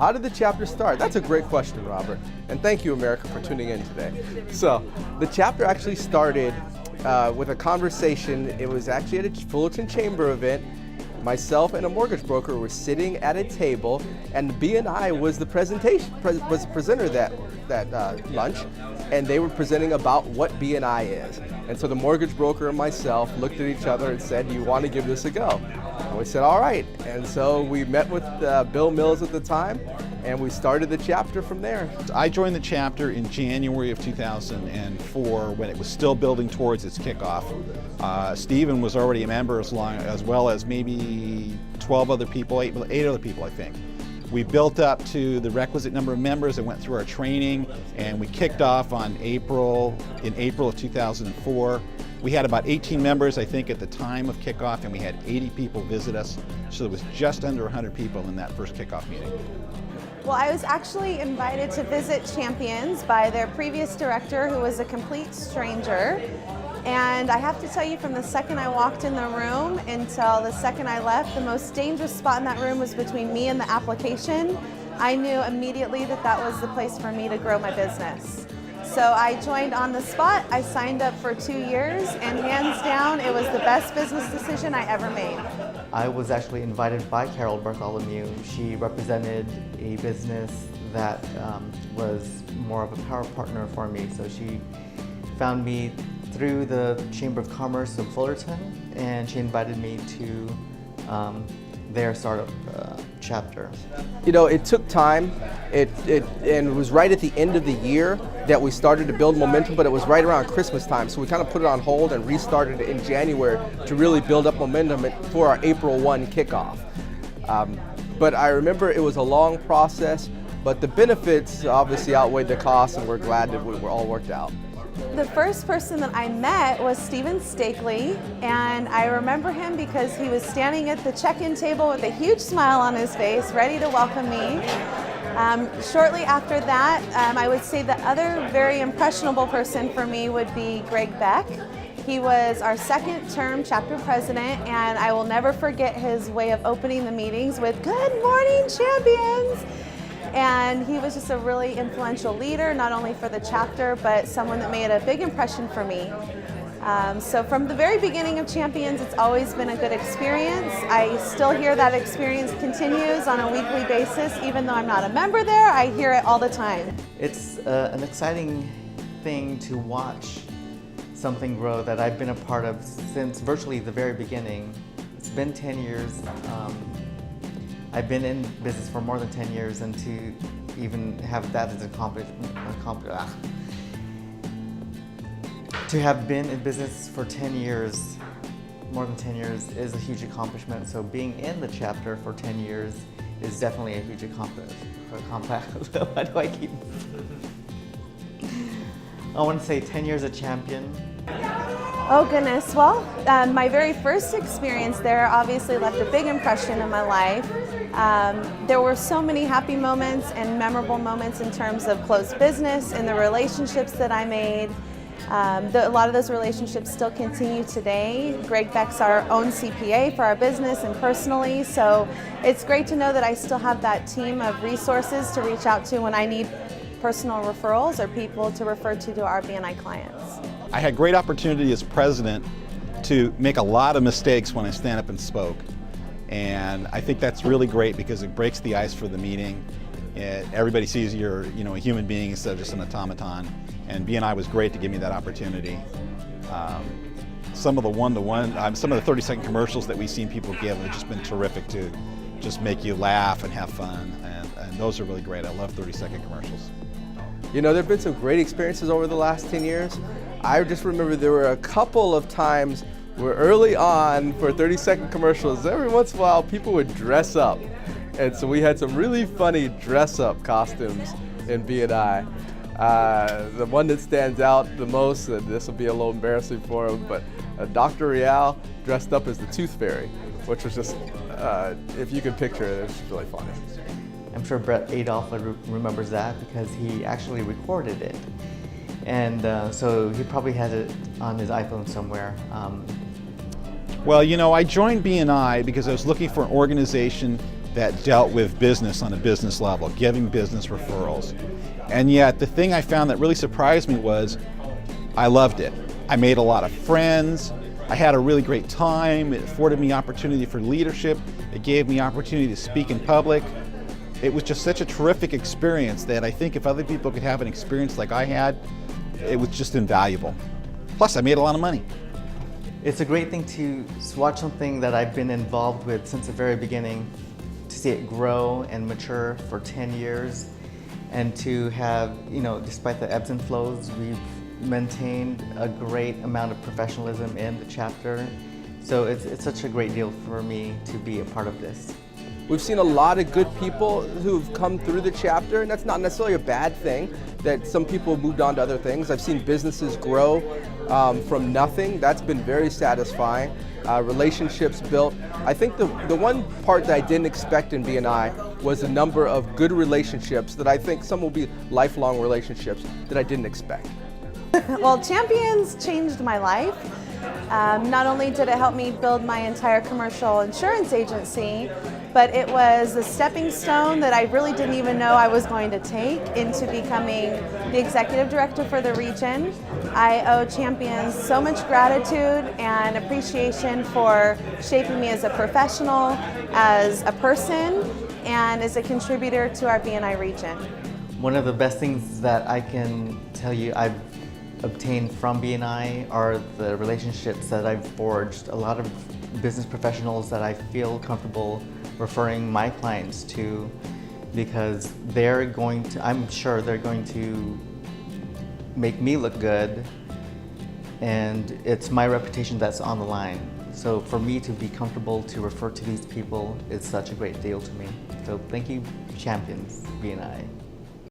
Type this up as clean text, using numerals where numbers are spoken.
How did the chapter start? That's a great question, Robert. And thank you, America, for tuning in today. So the chapter actually started with a conversation. It was actually at a Fullerton Chamber event. Myself and a mortgage broker were sitting at a table, and BNI was the presenter that lunch, and they were presenting about what BNI is. And so the mortgage broker and myself looked at each other and said, "Do you want to give this a go?" And we said, "All right." And so we met with Bill Mills at the time, and we started the chapter from there. I joined the chapter in January of 2004 when it was still building towards its kickoff. Steven was already a member as well as maybe 12 other people, eight other people, I think. We built up to the requisite number of members and went through our training, and we kicked off in April of 2004. We had about 18 members, I think, at the time of kickoff, and we had 80 people visit us. So there was just under 100 people in that first kickoff meeting. Well, I was actually invited to visit Champions by their previous director, who was a complete stranger. And I have to tell you, from the second I walked in the room until the second I left, the most dangerous spot in that room was between me and the application. I knew immediately that that was the place for me to grow my business. So I joined on the spot. I signed up for 2 years, and hands down, it was the best business decision I ever made. I was actually invited by Carol Bartholomew. She represented a business that was more of a power partner for me. So she found me through the Chamber of Commerce of Fullerton, and she invited me to their startup chapter. You know, it took time. And it was right at the end of the year that we started to build momentum, but it was right around Christmas time. So we kind of put it on hold and restarted it in January to really build up momentum for our April 1 kickoff. But I remember it was a long process, but the benefits obviously outweighed the costs, and we're glad that we were all worked out. The first person that I met was Steven Stakley, and I remember him because he was standing at the check-in table with a huge smile on his face, ready to welcome me. Shortly after that, I would say the other very impressionable person for me would be Beck. He was our second-term chapter president, and I will never forget his way of opening the meetings with "Good morning, champions!" And he was just a really influential leader, not only for the chapter, but someone that made a big impression for me. So from the very beginning of Champions, it's always been a good experience. I still hear that experience continues on a weekly basis. Even though I'm not a member there, I hear it all the time. It's an exciting thing to watch something grow that I've been a part of since virtually the very beginning. It's been 10 years. I've been in business for more than 10 years, and to even have that as to have been in business for 10 years, more than 10 years, is a huge accomplishment. So being in the chapter for 10 years is definitely a huge accomplishment. Why do I keep? I want to say 10 years a champion. Oh goodness, well, my very first experience there obviously left a big impression in my life. There were so many happy moments and memorable moments in terms of closed business and the relationships that I made. A lot of those relationships still continue today. Beck's our own CPA for our business and personally, so it's great to know that I still have that team of resources to reach out to when I need personal referrals or people to refer to our BNI clients. I had great opportunity as president to make a lot of mistakes when I stand up and spoke. And I think that's really great because it breaks the ice for the meeting. Everybody sees you're a human being instead of just an automaton. And BNI was great to give me that opportunity. Some of the one-to-one, some of the 30-second commercials that we've seen people give have just been terrific to just make you laugh and have fun. And those are really great. I love 30-second commercials. You know, there have been some great experiences over the last 10 years. I just remember there were a couple of times where early on for 30-second commercials, every once in a while people would dress up. And so we had some really funny dress-up costumes in BNI. The one that stands out the most, and this will be a little embarrassing for him, but Dr. Real dressed up as the Tooth Fairy, which was just, if you can picture it, it's just really funny. I'm sure Brett Adolph remembers that because he actually recorded it. And so he probably has it on his iPhone somewhere. Well, I joined BNI because I was looking for an organization that dealt with business on a business level, giving business referrals. And yet the thing I found that really surprised me was I loved it. I made a lot of friends. I had a really great time. It afforded me opportunity for leadership. It gave me opportunity to speak in public. It was just such a terrific experience that I think if other people could have an experience like I had, it was just invaluable. Plus, I made a lot of money. It's a great thing to watch something that I've been involved with since the very beginning, to see it grow and mature for 10 years, and to have, despite the ebbs and flows, we've maintained a great amount of professionalism in the chapter. So it's such a great deal for me to be a part of this. We've seen a lot of good people who've come through the chapter, and that's not necessarily a bad thing, that some people have moved on to other things. I've seen businesses grow from nothing. That's been very satisfying. Relationships built. I think the one part that I didn't expect in BNI was the number of good relationships that I think some will be lifelong relationships that I didn't expect. Well, Champions changed my life. Not only did it help me build my entire commercial insurance agency, but it was a stepping stone that I really didn't even know I was going to take into becoming the executive director for the region. I owe Champions so much gratitude and appreciation for shaping me as a professional, as a person, and as a contributor to our BNI region. One of the best things that I can tell you I've obtained from BNI are the relationships that I've forged. A lot of business professionals that I feel comfortable referring my clients to, because I'm sure they're going to make me look good, and it's my reputation that's on the line. So for me to be comfortable to refer to these people is such a great deal to me. So thank you, Champions, BNI.